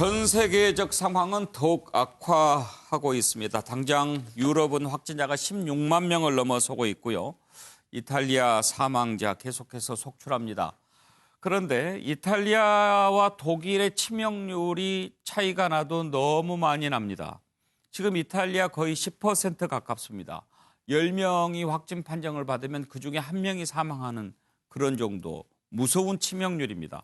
전 세계적 상황은 더욱 악화하고 있습니다. 당장 유럽은 확진자가 16만 명을 넘어서고 있고요. 이탈리아 사망자 계속해서 속출합니다. 그런데 이탈리아와 독일의 치명률이 차이가 나도 너무 많이 납니다. 지금 이탈리아 거의 10% 가깝습니다. 10명이 확진 판정을 받으면 그중에 1명이 사망하는 그런 정도 무서운 치명률입니다.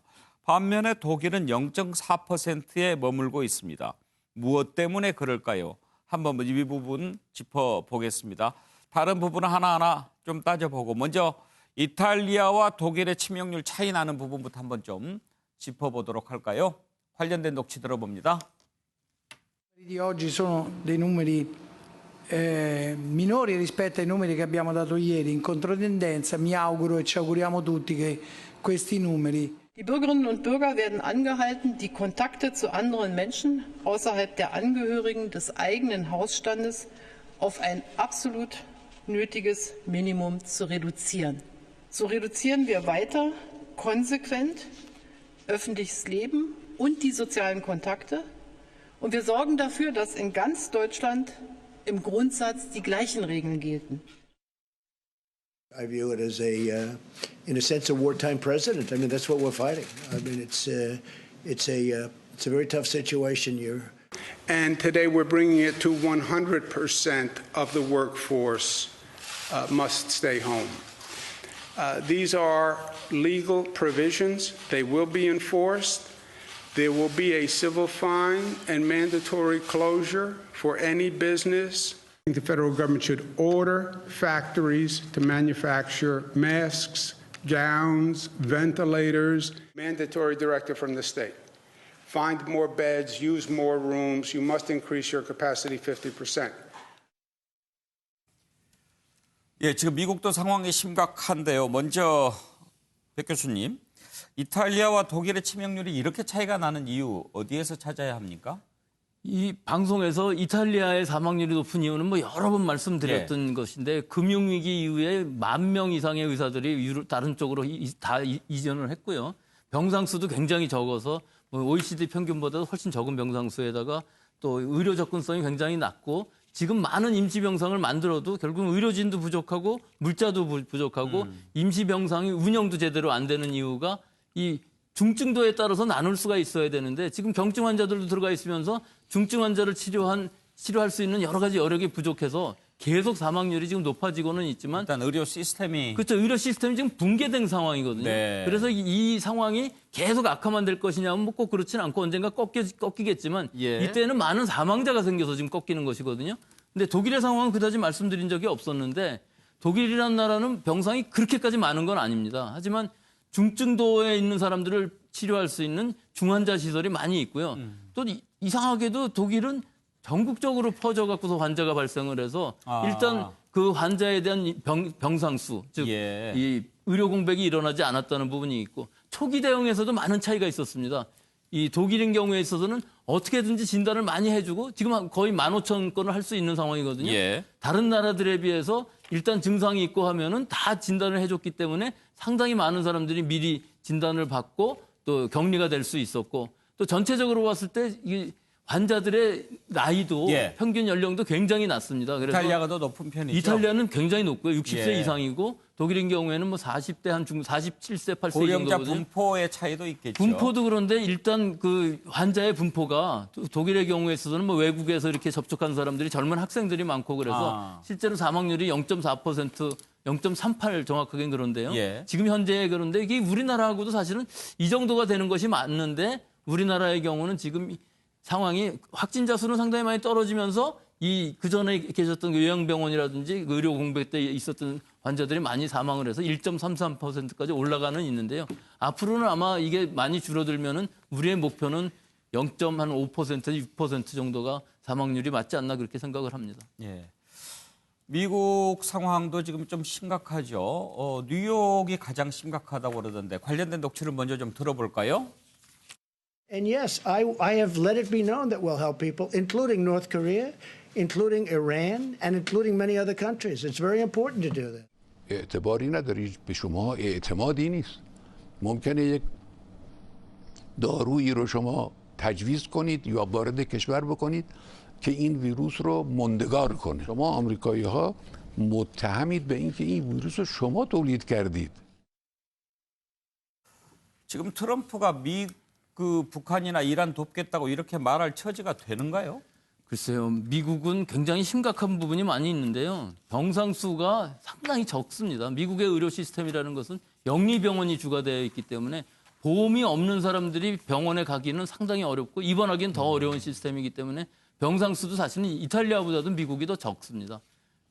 반면에 독일은 0.4%에 머물고 있습니다. 무엇 때문에 그럴까요? 한번 이 부분 짚어보겠습니다. 다른 부분은 하나하나 좀 따져보고 먼저 이탈리아와 독일의 치명률 차이 나는 부분부터 한번 좀 짚어보도록 할까요? 관련된 녹취 들어봅니다. Di oggi sono dei numeri minori rispetto ai numeri che abbiamo dato ieri, in controtendenza. Mi auguro e ci auguriamo tutti che questi numeri. Die Bürgerinnen und Bürger werden angehalten, die Kontakte zu anderen Menschen außerhalb der Angehörigen des eigenen Hausstandes auf ein absolut nötiges Minimum zu reduzieren. So reduzieren wir weiter konsequent öffentliches Leben und die sozialen Kontakte. Und wir sorgen dafür, dass in ganz Deutschland im Grundsatz die gleichen Regeln gelten. I view it as in a sense, a wartime president. I mean, that's what we're fighting. I mean, it's a very tough situation. And today we're bringing it to 100% of the workforce must stay home. These are legal provisions. They will be enforced. There will be a civil fine and mandatory closure for any business. The federal government should order factories to manufacture masks, gowns, ventilators. Mandatory directive from the state. Find more beds, use more rooms. You must increase your capacity 50%. 예, 지금 미국도 상황이 심각한데요. 먼저 백 교수님, 이탈리아와 독일의 치명률이 이렇게 차이가 나는 이유 어디에서 찾아야 합니까? 이 방송에서 이탈리아의 사망률이 높은 이유는 뭐 여러 번 말씀드렸던 것인데 금융위기 이후에 10,000명 이상의 의사들이 다른 쪽으로 다 이전을 했고요. 병상수도 굉장히 적어서 OECD 평균보다 훨씬 적은 병상수에다가 또 의료 접근성이 굉장히 낮고 지금 많은 임시병상을 만들어도 결국은 의료진도 부족하고 물자도 부족하고 임시병상이 운영도 제대로 안 되는 이유가 이 중증도에 따라서 나눌 수가 있어야 되는데 지금 경증 환자들도 들어가 있으면서 중증 환자를 치료할 수 있는 여러 가지 여력이 부족해서 계속 사망률이 지금 높아지고는 있지만 일단 의료 시스템이 그렇죠. 의료 시스템이 지금 붕괴된 상황이거든요. 네. 그래서 이 상황이 계속 악화만 될 것이냐면 뭐 꼭 그렇진 않고 언젠가 꺾이겠지만 예. 이때는 많은 사망자가 생겨서 지금 꺾이는 것이거든요. 근데 독일의 상황은 그다지 말씀드린 적이 없었는데 독일이라는 나라는 병상이 그렇게까지 많은 건 아닙니다. 하지만 중증도에 있는 사람들을 치료할 수 있는 중환자 시설이 많이 있고요. 또 이상하게도 독일은 전국적으로 퍼져갖고서 환자가 발생을 해서 일단 그 환자에 대한 병상수, 즉 예. 이 의료 공백이 일어나지 않았다는 부분이 있고 초기 대응에서도 많은 차이가 있었습니다. 이 독일인 경우에 있어서는 어떻게든지 진단을 많이 해주고 지금 거의 15,000건을 할 수 있는 상황이거든요. 예. 다른 나라들에 비해서 일단 증상이 있고 하면은 다 진단을 해줬기 때문에 상당히 많은 사람들이 미리 진단을 받고 또 격리가 될 수 있었고 또 전체적으로 봤을 때 이 환자들의 나이도 예. 평균 연령도 굉장히 낮습니다. 그래서 이탈리아가 더 높은 편이죠. 이탈리아는 굉장히 높고요. 60세 예. 이상이고 독일인 경우에는 뭐 40대 한 47세, 8세 고령자 정도거든요. 분포의 차이도 있겠죠. 분포도 그런데 일단 그 환자의 분포가 독일의 경우에 있어서는 뭐 외국에서 이렇게 접촉한 사람들이 젊은 학생들이 많고 그래서 실제로 사망률이 0.4%, 0.38 정확하게 그런데요. 예. 지금 현재 그런데 이게 우리나라하고도 사실은 이 정도가 되는 것이 맞는데 우리나라의 경우는 지금 상황이 확진자 수는 상당히 많이 떨어지면서 이 그전에 계셨던 요양병원이라든지 의료 공백 때 있었던 환자들이 많이 사망을 해서 1.33%까지 올라가는 있는데요. 앞으로는 아마 이게 많이 줄어들면은 우리의 목표는 0.5%, 6% 정도가 사망률이 맞지 않나 그렇게 생각을 합니다. 예. 미국 상황도 지금 좀 심각하죠. 뉴욕이 가장 심각하다고 그러던데 관련된 녹취를 먼저 좀 들어볼까요? And yes, I have let it be known that we'll help people, including North Korea, including Iran, and including many other countries. It's very important to do that. اعتباری نداری به شما اعتمادی نیست ممکنه یک دارویی رو شما تجویز کنید یا وارد کشور بکنید که این ویروس رو ماندگار کنه. شما آمریکایی ها متهمید به اینکه این ویروس رو شما تولید کردید. 지금 트럼프가 북한이나 이란 돕겠다고 이렇게 말할 처지가 되는가요? 글쎄요, 미국은 굉장히 심각한 부분이 많이 있는데요. 병상 수가 상당히 적습니다. 미국의 의료 시스템이라는 것은 영리병원이 주가 되어 있기 때문에 보험이 없는 사람들이 병원에 가기는 상당히 어렵고 입원하기는 더 어려운 시스템이기 때문에 병상 수도 사실은 이탈리아보다도 미국이 더 적습니다.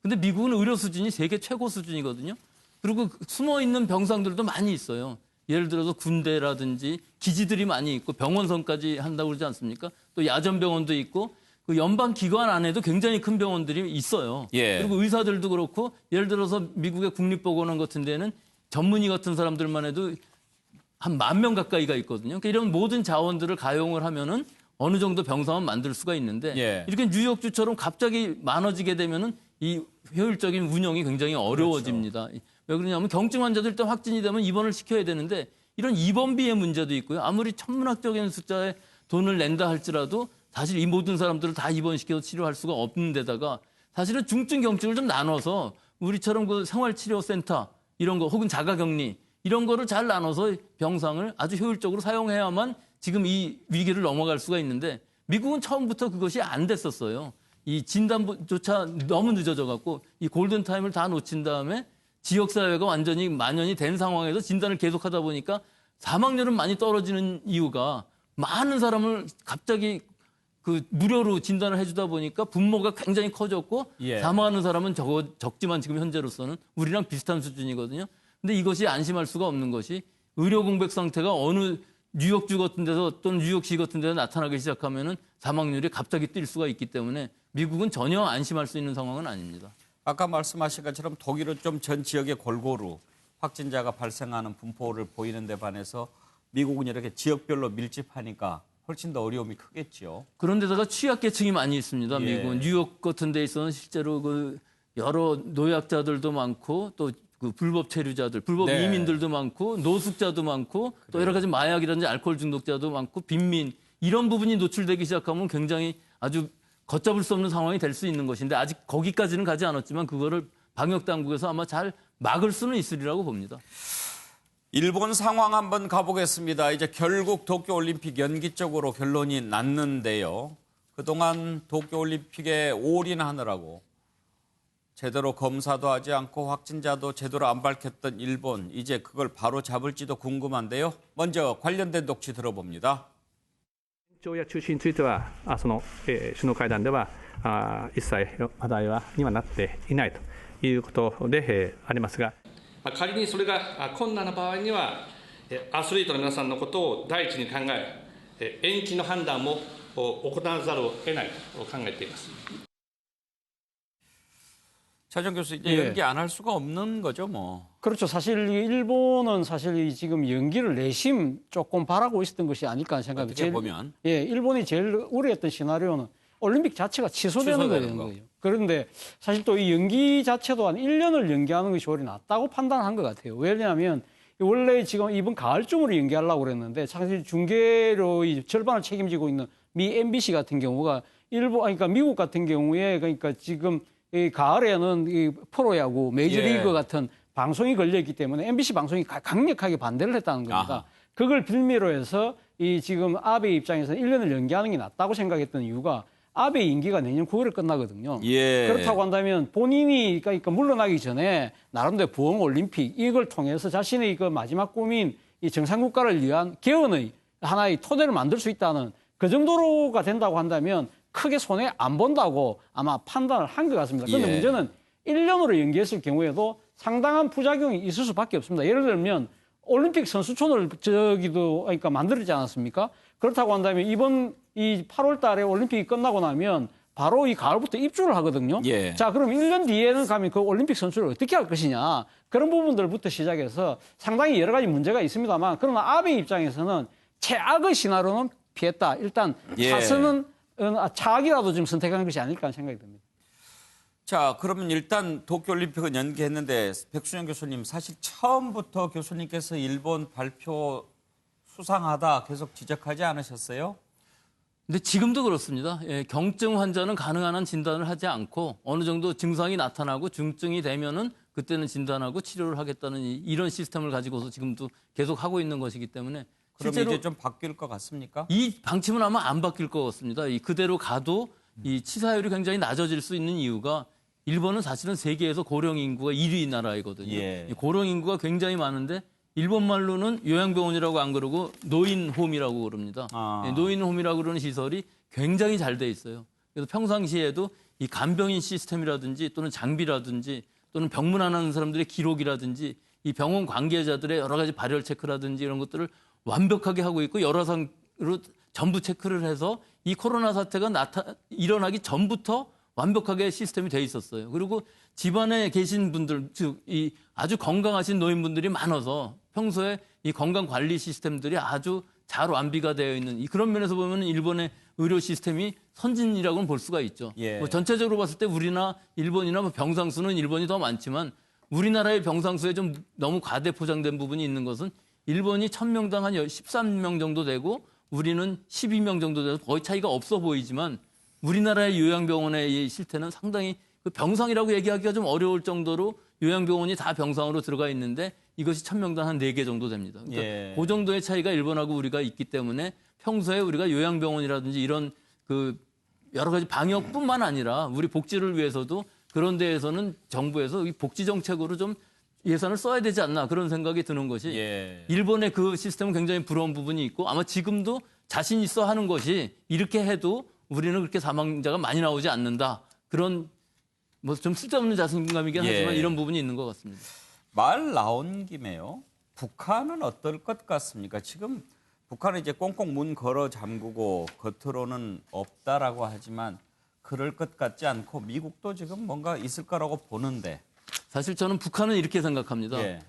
근데 미국은 의료 수준이 세계 최고 수준이거든요. 그리고 숨어 있는 병상들도 많이 있어요. 예를 들어서 군대라든지 기지들이 많이 있고 병원선까지 한다고 그러지 않습니까? 또 야전병원도 있고 그 연방 기관 안에도 굉장히 큰 병원들이 있어요. 예. 그리고 의사들도 그렇고 예를 들어서 미국의 국립보건원 같은 데는 전문의 같은 사람들만 해도 한 10,000명 가까이가 있거든요. 그러니까 이런 모든 자원들을 가용을 하면은 어느 정도 병상은 만들 수가 있는데 예. 이렇게 뉴욕주처럼 갑자기 많아지게 되면은 이 효율적인 운영이 굉장히 어려워집니다. 왜 그러냐면 경증 환자들 일단 확진이 되면 입원을 시켜야 되는데 이런 입원비의 문제도 있고요. 아무리 천문학적인 숫자의 돈을 낸다 할지라도 사실 이 모든 사람들을 다 입원시켜서 치료할 수가 없는 데다가 사실은 중증 경증을 좀 나눠서 우리처럼 그 생활치료센터 이런 거 혹은 자가격리 이런 거를 잘 나눠서 병상을 아주 효율적으로 사용해야만 지금 이 위기를 넘어갈 수가 있는데 미국은 처음부터 그것이 안 됐었어요. 이 진단조차 너무 늦어져 갖고 이 골든타임을 다 놓친 다음에 지역사회가 완전히 만연이 된 상황에서 진단을 계속하다 보니까 사망률은 많이 떨어지는 이유가 많은 사람을 갑자기 그 무료로 진단을 해주다 보니까 분모가 굉장히 커졌고 예. 사망하는 사람은 적지만 지금 현재로서는 우리랑 비슷한 수준이거든요. 근데 이것이 안심할 수가 없는 것이 의료 공백 상태가 어느 뉴욕주 같은 데서 또는 뉴욕시 같은 데서 나타나기 시작하면은 사망률이 갑자기 뛸 수가 있기 때문에 미국은 전혀 안심할 수 있는 상황은 아닙니다. 아까 말씀하신 것처럼 독일은 좀 전 지역에 골고루 확진자가 발생하는 분포를 보이는 데 반해서 미국은 이렇게 지역별로 밀집하니까 훨씬 더 어려움이 크겠죠. 그런데다가 취약계층이 많이 있습니다. 예. 미국은 뉴욕 같은 데 있어서는 실제로 그 여러 노약자들도 많고 또 그 불법 체류자들, 불법 네. 이민들도 많고 노숙자도 많고 또 여러 가지 마약이라든지 알코올 중독자도 많고 빈민 이런 부분이 노출되기 시작하면 굉장히 아주 걷잡을 수 없는 상황이 될 수 있는 것인데 아직 거기까지는 가지 않았지만 그거를 방역 당국에서 아마 잘 막을 수는 있으리라고 봅니다. 일본 상황 한번 가보겠습니다. 이제 결국 도쿄올림픽 연기 쪽으로 결론이 났는데요. 그동안 도쿄올림픽에 올인하느라고 제대로 검사도 하지 않고 확진자도 제대로 안 밝혔던 일본. 이제 그걸 바로 잡을지도 궁금한데요. 먼저 관련된 녹취 들어봅니다. 延長や中止については、首脳会談では一切話題にはなっていないということでありますが、仮にそれが困難な場合には、アスリートの皆さんのことを第一に考え、延期の判断も行わざるを得ないと考えています。 차정 교수 이제 예. 연기 안 할 수가 없는 거죠, 뭐. 그렇죠. 사실 일본은 사실 지금 연기를 내심 조금 바라고 있었던 것이 아닐까 생각합니다. 어떻게 보면. 예, 일본이 제일 우려했던 시나리오는 올림픽 자체가 취소되는 거예요. 그런데 사실 또 이 연기 자체도 한 1년을 연기하는 것이 오히려 낫다고 판단한 것 같아요. 왜냐하면 원래 지금 이번 가을쯤으로 연기하려고 그랬는데 사실 중계로 절반을 책임지고 있는 미 MBC 같은 경우가 그러니까 미국 같은 경우에 그러니까 지금 이 가을에는 이 프로야구, 메이저리그 예. 같은 방송이 걸려있기 때문에 MBC 방송이 강력하게 반대를 했다는 겁니다. 아하. 그걸 빌미로 해서 이 지금 아베 입장에서는 1년을 연기하는 게 낫다고 생각했던 이유가 아베 임기가 내년 9월에 끝나거든요. 예. 그렇다고 한다면 본인이 그러니까 물러나기 전에 나름대로 부흥 올림픽 이걸 통해서 자신의 그 마지막 꿈인 이 정상국가를 위한 개헌의 하나의 토대를 만들 수 있다는 그 정도로가 된다고 한다면 크게 손해 안 본다고 아마 판단을 한 것 같습니다. 그런데 예. 문제는 1년으로 연기했을 경우에도 상당한 부작용이 있을 수밖에 없습니다. 예를 들면 올림픽 선수촌을 그러니까 만들지 않았습니까? 그렇다고 한다면 이번 이 8월 달에 올림픽이 끝나고 나면 바로 이 가을부터 입주를 하거든요. 예. 자, 그럼 1년 뒤에는 가면 그 올림픽 선수를 어떻게 할 것이냐. 그런 부분들부터 시작해서 상당히 여러 가지 문제가 있습니다만 그러나 아베 입장에서는 최악의 시나리오는 피했다. 일단 예. 사선은 차악이라도 좀 선택한 것이 아닐까 생각이 듭니다. 자, 그러면 일단 도쿄올림픽은 연기했는데 백순영 교수님 사실 처음부터 교수님께서 일본 발표 수상하다 계속 지적하지 않으셨어요? 근데 지금도 그렇습니다. 예, 경증 환자는 가능한 한 진단을 하지 않고 어느 정도 증상이 나타나고 중증이 되면은 그때는 진단하고 치료를 하겠다는 이런 시스템을 가지고서 지금도 계속 하고 있는 것이기 때문에 그럼 실제로 이제 좀 바뀔 것 같습니까? 이 방침은 아마 안 바뀔 것 같습니다. 이 그대로 가도 이 치사율이 굉장히 낮아질 수 있는 이유가 일본은 사실은 세계에서 고령 인구가 1위 나라이거든요. 예. 이 고령 인구가 굉장히 많은데 일본 말로는 요양병원이라고 안 그러고 노인홈이라고 그럽니다. 아. 예, 노인홈이라고 그러는 시설이 굉장히 잘 돼 있어요. 그래서 평상시에도 이 간병인 시스템이라든지 또는 장비라든지 또는 병문안하는 사람들의 기록이라든지 이 병원 관계자들의 여러 가지 발열 체크라든지 이런 것들을 완벽하게 하고 있고 여러 상으로 전부 체크를 해서 이 코로나 사태가 일어나기 전부터 완벽하게 시스템이 돼 있었어요. 그리고 집안에 계신 분들, 즉 이 아주 건강하신 노인분들이 많아서 평소에 이 건강 관리 시스템들이 아주 잘 완비가 되어 있는 그런 면에서 보면 일본의 의료 시스템이 선진이라고는 볼 수가 있죠. 예. 뭐 전체적으로 봤을 때 우리나 일본이나 뭐 병상 수는 일본이 더 많지만 우리나라의 병상 수에 좀 너무 과대 포장된 부분이 있는 것은 일본이 1000명당 한 13명 정도 되고 우리는 12명 정도 돼서 거의 차이가 없어 보이지만 우리나라의 요양병원의 이 실태는 상당히 그 병상이라고 얘기하기가 좀 어려울 정도로 요양병원이 다 병상으로 들어가 있는데 이것이 1000명당 한 4개 정도 됩니다. 그러니까 예. 그 정도의 차이가 일본하고 우리가 있기 때문에 평소에 우리가 요양병원이라든지 이런 그 여러 가지 방역뿐만 아니라 우리 복지를 위해서도 그런 데에서는 정부에서 이 복지 정책으로 좀 예산을 써야 되지 않나 그런 생각이 드는 것이 예. 일본의 그 시스템은 굉장히 부러운 부분이 있고 아마 지금도 자신 있어 하는 것이 이렇게 해도 우리는 그렇게 사망자가 많이 나오지 않는다. 그런 뭐 좀 쓸데없는 자신감이긴 예. 하지만 이런 부분이 있는 것 같습니다. 말 나온 김에요. 북한은 어떨 것 같습니까? 지금 북한은 이제 꽁꽁 문 걸어 잠그고 겉으로는 없다라고 하지만 그럴 것 같지 않고 미국도 지금 뭔가 있을 거라고 보는데. 사실 저는 북한은 이렇게 생각합니다. 예.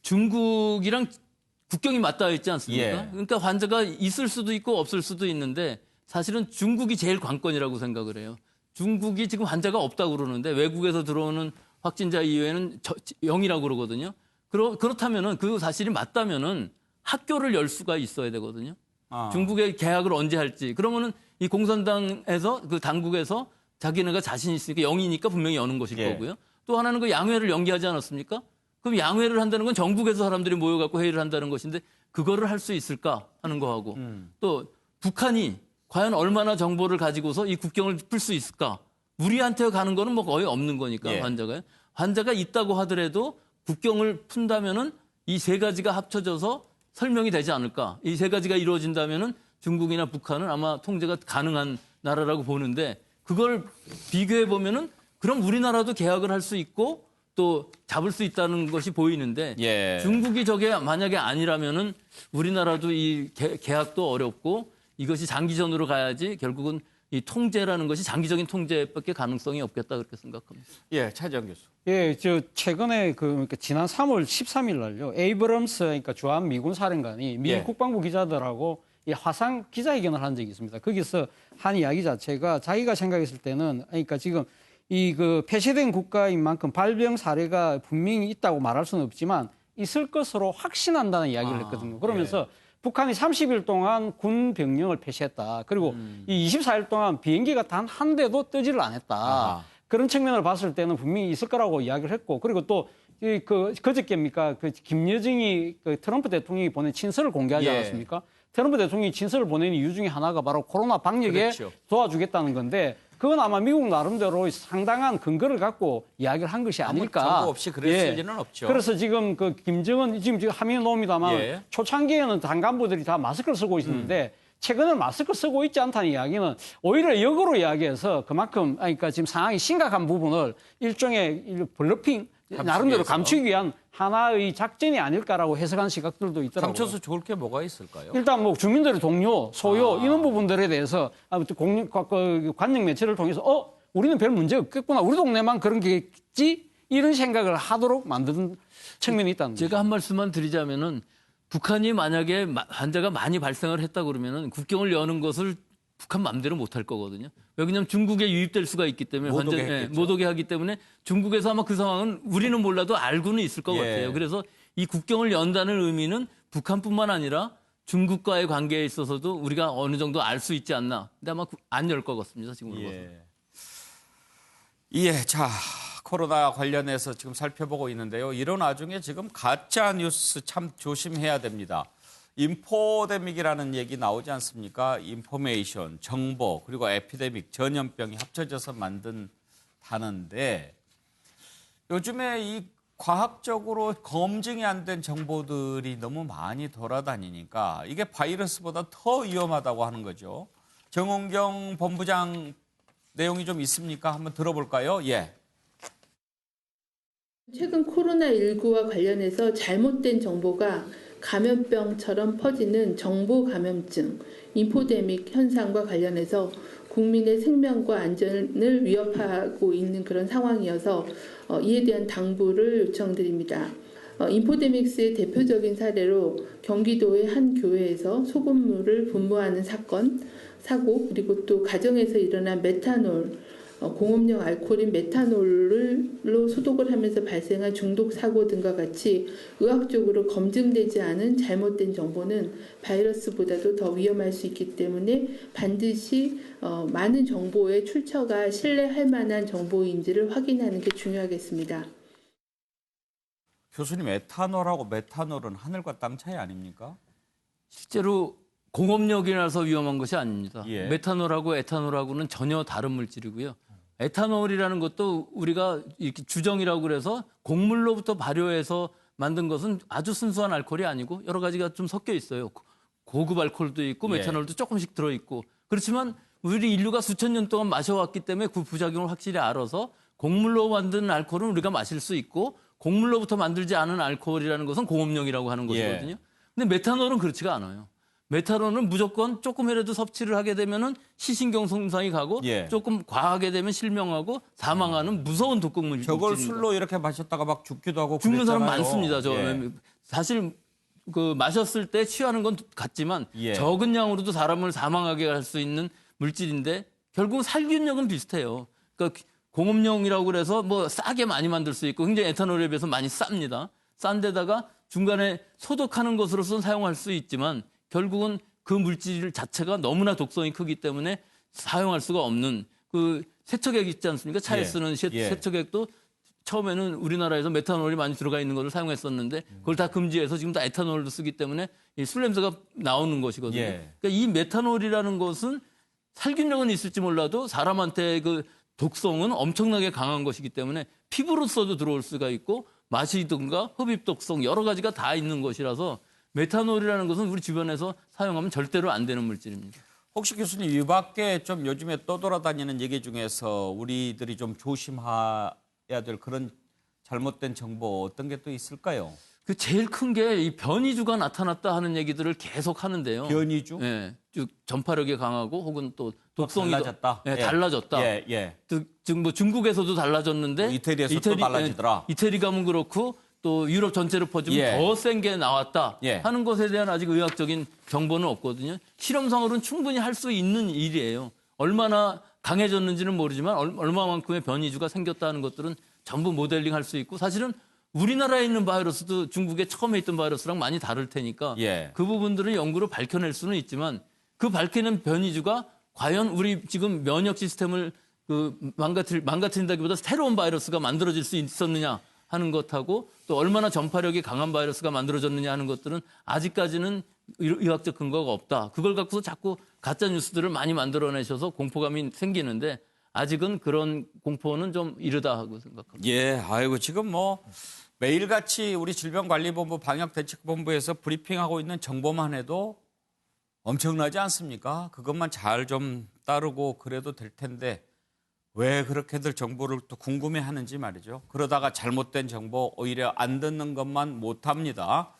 중국이랑 국경이 맞닿아 있지 않습니까? 예. 그러니까 환자가 있을 수도 있고 없을 수도 있는데 사실은 중국이 제일 관건이라고 생각을 해요. 중국이 지금 환자가 없다고 그러는데 외국에서 들어오는 확진자 이외에는 0이라고 그러거든요. 그렇다면은 그 사실이 맞다면은 학교를 열 수가 있어야 되거든요. 아. 중국의 개학을 언제 할지. 그러면은 이 공산당에서 그 당국에서 자기네가 자신 있으니까 0이니까 분명히 여는 것일 예. 거고요. 또 하나는 그 양회를 연기하지 않았습니까? 그럼 양회를 한다는 건 전국에서 사람들이 모여갖고 회의를 한다는 것인데 그거를 할 수 있을까 하는 거하고 또 북한이 과연 얼마나 정보를 가지고서 이 국경을 풀 수 있을까? 우리한테 가는 거는 뭐 거의 없는 거니까 예. 환자가 있다고 하더라도 국경을 푼다면은 이 세 가지가 합쳐져서 설명이 되지 않을까? 이 세 가지가 이루어진다면은 중국이나 북한은 아마 통제가 가능한 나라라고 보는데 그걸 비교해 보면은 그럼 우리나라도 계약을 할 수 있고 또 잡을 수 있다는 것이 보이는데 예. 중국이 저게 만약에 아니라면은 우리나라도 이 계약도 어렵고 이것이 장기전으로 가야지 결국은 이 통제라는 것이 장기적인 통제밖에 가능성이 없겠다 그렇게 생각합니다. 예, 차지영 교수. 예, 저 최근에 그러니까 지난 3월 13일 날요. 에이브럼스 그러니까 주한 미군 사령관이 미 예. 국방부 기자들하고 이 화상 기자회견을 한 적이 있습니다. 거기서 한 이야기 자체가 자기가 생각했을 때는 그러니까 지금 이 그 폐쇄된 국가인 만큼 발병 사례가 분명히 있다고 말할 수는 없지만 있을 것으로 확신한다는 이야기를 했거든요. 그러면서 북한이 30일 동안 군 병력을 폐쇄했다. 그리고 이 24일 동안 비행기가 단 한 대도 뜨지를 않았다. 아하. 그런 측면을 봤을 때는 분명히 있을 거라고 이야기를 했고, 그리고 또 그저께입니까? 그 김여정이 그 트럼프 대통령이 보낸 친서를 공개하지 예. 않았습니까? 트럼프 대통령이 친서를 보낸 이유 중에 하나가 바로 코로나 방역에 그렇죠. 도와주겠다는 건데, 그건 아마 미국 나름대로 상당한 근거를 갖고 이야기를 한 것이 아닐까. 정보 없이 그랬을 리는 없죠. 그래서 지금 그 김정은 지금 화면에 나옵니다만 예. 초창기에는 당간부들이 다 마스크를 쓰고 있었는데 최근에 마스크 쓰고 있지 않다는 이야기는 오히려 역으로 이야기해서 그만큼 그러니까 지금 상황이 심각한 부분을 일종의 블러핑 나름대로 위해서. 감추기 위한 하나의 작전이 아닐까라고 해석하는 시각들도 있더라고요. 감춰서 좋을 게 뭐가 있을까요? 일단 뭐 주민들의 동료, 소요 이런 부분들에 대해서 아무튼 관영 매체를 통해서 우리는 별 문제 없겠구나. 우리 동네만 그런 게 있지? 이런 생각을 하도록 만드는 측면이 있다는 거죠. 제가 한 말씀만 드리자면은 북한이 만약에 환자가 많이 발생을 했다 그러면은 국경을 여는 것을 북한 마음대로 못 할 거거든요. 왜냐하면 중국에 유입될 수가 있기 때문에 못 오게 했겠죠. 못 오게 하기 때문에 중국에서 아마 그 상황은 우리는 몰라도 알고는 있을 것 예. 같아요. 그래서 이 국경을 연다는 의미는 북한뿐만 아니라 중국과의 관계에 있어서도 우리가 어느 정도 알 수 있지 않나. 근데 아마 안 열 것 같습니다. 지금. 예, 자, 코로나 관련해서 지금 살펴보고 있는데요. 이런 와중에 지금 가짜 뉴스 참 조심해야 됩니다. 인포데믹이라는 얘기 나오지 않습니까? 인포메이션, 정보, 그리고 에피데믹, 전염병이 합쳐져서 만든 단어인데 요즘에 이 과학적으로 검증이 안 된 정보들이 너무 많이 돌아다니니까 이게 바이러스보다 더 위험하다고 하는 거죠. 정은경 본부장 내용이 좀 있습니까? 한번 들어볼까요? 예. 최근 코로나19와 관련해서 잘못된 정보가 감염병처럼 퍼지는 정보 감염증, 인포데믹 현상과 관련해서 국민의 생명과 안전을 위협하고 있는 그런 상황이어서 이에 대한 당부를 요청드립니다. 인포데믹스의 대표적인 사례로 경기도의 한 교회에서 소금물을 분무하는 사고, 그리고 또 가정에서 일어난 메탄올, 공업용 알코올인 메탄올로 소독을 하면서 발생한 중독 사고 등과 같이 의학적으로 검증되지 않은 잘못된 정보는 바이러스보다도 더 위험할 수 있기 때문에 반드시 많은 정보의 출처가 신뢰할 만한 정보인지를 확인하는 게 중요하겠습니다. 교수님, 에탄올하고 메탄올은 하늘과 땅 차이 아닙니까? 실제로 공업력이라서 위험한 것이 아닙니다. 예. 메탄올하고 에탄올하고는 전혀 다른 물질이고요. 에탄올이라는 것도 우리가 이렇게 주정이라고 그래서 곡물로부터 발효해서 만든 것은 아주 순수한 알코올이 아니고 여러 가지가 좀 섞여 있어요. 고급 알코올도 있고 메탄올도 조금씩 들어있고. 그렇지만 우리 인류가 수천 년 동안 마셔왔기 때문에 그 부작용을 확실히 알아서 곡물로 만든 알코올은 우리가 마실 수 있고 곡물로부터 만들지 않은 알코올이라는 것은 공업용이라고 하는 것이거든요. 근데 메탄올은 그렇지가 않아요. 메탄올은 무조건 조금이라도 섭취를 하게 되면은 시신경 손상이 가고 조금 과하게 되면 실명하고 사망하는 무서운 독극 물질입니다. 저걸 술로 이렇게 마셨다가 막 죽기도 하고 죽는 사람 그랬잖아요. 많습니다. 사실 그 마셨을 때 취하는 건 같지만 적은 양으로도 사람을 사망하게 할 수 있는 물질인데 결국 살균력은 비슷해요. 그러니까 공업용이라고 그래서 뭐 싸게 많이 만들 수 있고 굉장히 에탄올에 비해서 많이 쌉니다. 싼 데다가 중간에 소독하는 것으로서 사용할 수 있지만 결국은 그 물질 자체가 너무나 독성이 크기 때문에 사용할 수가 없는 그 세척액 있지 않습니까? 차에 쓰는 세척액도 처음에는 우리나라에서 메탄올이 많이 들어가 있는 것을 사용했었는데 그걸 다 금지해서 지금 다 에탄올로 쓰기 때문에 이 술 냄새가 나오는 것이거든요. 그러니까 이 메탄올이라는 것은 살균력은 있을지 몰라도 사람한테 그 독성은 엄청나게 강한 것이기 때문에 피부로서도 들어올 수가 있고 마시든가 흡입 독성 여러 가지가 다 있는 것이라서 메탄올이라는 것은 우리 주변에서 사용하면 절대로 안 되는 물질입니다. 혹시 교수님 이 밖에 좀 요즘에 떠돌아다니는 얘기 중에서 우리들이 좀 조심해야 될 그런 잘못된 정보 어떤 게 또 있을까요? 그 제일 큰 게 이 변이주가 나타났다 하는 얘기들을 계속 하는데요. 변이주? 네, 즉 전파력이 강하고 혹은 또 독성이 달라졌다. 네, 달라졌다. 즉 뭐 중국에서도 달라졌는데 이태리에서 또 달라지더라. 이태리 가면 그렇고 또 유럽 전체로 퍼지면 더 센 게 나왔다 하는 것에 대한 아직 의학적인 정보는 없거든요. 실험상으로는 충분히 할 수 있는 일이에요. 얼마나 강해졌는지는 모르지만 얼마만큼의 변이주가 생겼다는 것들은 전부 모델링 할 수 있고 사실은 우리나라에 있는 바이러스도 중국에 처음에 있던 바이러스랑 많이 다를 테니까 그 부분들을 연구로 밝혀낼 수는 있지만 그 밝히는 변이주가 과연 우리 지금 면역 시스템을 그 망가뜨린다기보다 새로운 바이러스가 만들어질 수 있었느냐 하는 것하고 또 얼마나 전파력이 강한 바이러스가 만들어졌느냐 하는 것들은 아직까지는 의학적 근거가 없다. 그걸 갖고서 자꾸 가짜 뉴스들을 많이 만들어내셔서 공포감이 생기는데 아직은 그런 공포는 좀 이르다 하고 생각합니다. 아이고 지금 뭐 매일같이 우리 질병관리본부 방역대책본부에서 브리핑하고 있는 정보만 해도 엄청나지 않습니까? 그것만 잘 좀 따르고 그래도 될 텐데 왜 그렇게들 정보를 또 궁금해하는지 말이죠. 그러다가 잘못된 정보 오히려 안 듣는 것만 못합니다.